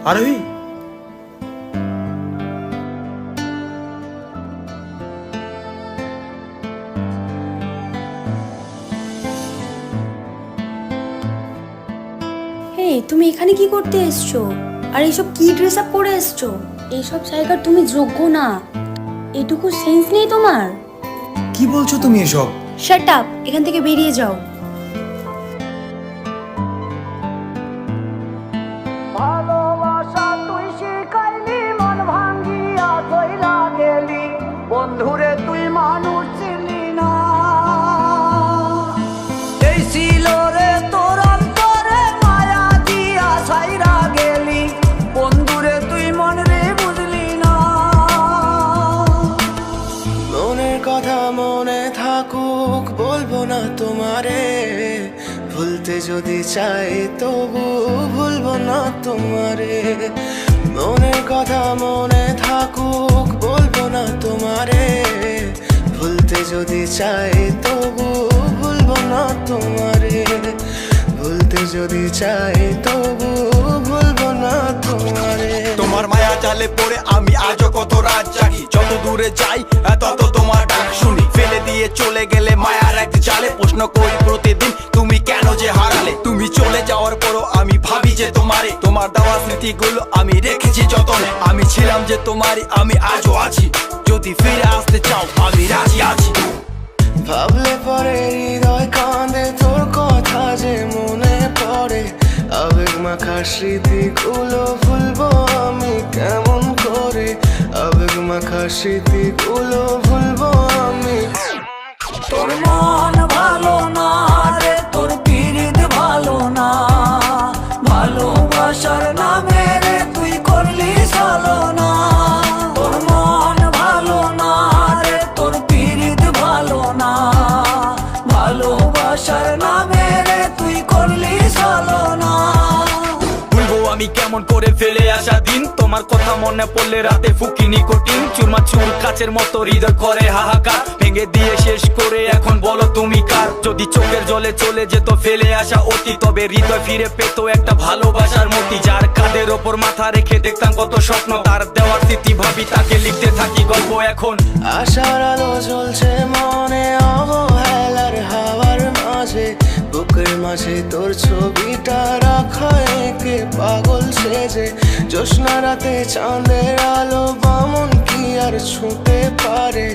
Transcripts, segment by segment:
আরোহী, তুমি এখানে কি করতে এসছো? আর এইসব কি ড্রেস আপ পরে এসছো? এইসব জায়গার তুমি যোগ্য না। এটুকু সেন্স নেই তোমার? কি বলছো তুমি এসব? শাট আপ, এখান থেকে বেরিয়ে যাও। ভালোবাসা তুই শিখাইলি, মন ভাঙ্গিয়া কইলা গেলি, বন্ধুরে তুই মানুষ চিনলি না। এই ছিল রে তোর অন্তরে মায়া দিয়া ছাইরা গেলি, বন্ধুরে তুই মন রে বুঝলি না। মনের কথা মনে থাকুক, বলবো না তোমারে, ভুলতে যদি চাই তবু ভুলবো না তোমারে। মনের কথা মনে থাকুক, বলবো না তোমারে, ভুলতে যদি চাই তবু ভুলবো না তোমারে। ভুলতে যদি চাই তবু ভুলবো না তোমারে। তোমার মায়া জালে পড়ে আমি আজও কত রাত জাগি, যত দূরে যাই তত তোমার ডাক শুনি। ফেলে দিয়ে চলে গেলে মায়ার এক জালে, প্রশ্ন করি প্রতিদিন তুমি কেন যে হারালে। তুমি চলে যাওয়ার পরও আমি ভাবি যে তোমারে, তোমার দেওয়া স্মৃতিগুলো আমি রেখেছি যতনে। আমি ছিলাম যে তোমারই, আমি আজও আছি, যদি ফিরে আসতে চাও আমি রাজি আছি। ভাবলে পরে হৃদয় কাঁদে, তোর কথা যে মনে পড়ে। আবেগ মাখা স্মৃতিগুলো ভুলবো আমি কেমন করে, আবেগ মাখা স্মৃতিগুলো ভুলবো আমি। তোর মন ভালো না রে, তোর পিরিত ভালো না, ভালোবাসার নামে রে তুই করলি ছলনা। তোর মন ভালো না রে, তোর পিরিত ভালো না, ভালোবাসার নামে রে তুই করলি ছলনা। ভুলবো আমি কেমন করে ফেলে আসা দিন, তোমার কথা মনে পড়লে রাতে ফুকি নিকোটিন। চুরমা চুর কাচের মতো হৃদয় করে হাহাকার, ভেঙে দিয়ে শেষ করে এখন বলো তুমি কার। যদি চোখের জলে চলে যেত ফেলে আসা অতি, তবে হৃদয় ফিরে পেত একটা ভালোবাসার মতি। যার কাঁধের ওপর মাথা রেখে দেখতাম কত স্বপ্ন, তার দেওয়ার স্মৃতি ভাবি তাকে লিখতে থাকি গল্প এখন। আশার আলো জ্বলছে মনে অবহেলার হাওয়ার মাঝে, বুকের মাঝে তোর ছবিটা রাখা একে পাগল সেজে। জ্যোৎস্না রাতে চাঁদের আলো বামন কি আর ছুঁতে পারে,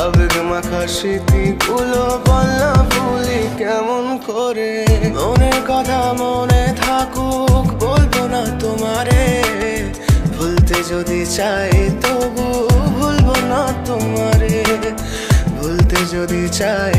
আবেগ মাখা স্মৃতিগুলো বলনা ভুলি কেমন করে। মনের কথা মনে থাকুক, বলবো না তোমারে, ভুলতে যদি চাই তবু ভুলবো না তোমারে। ভুলতে যদি চাই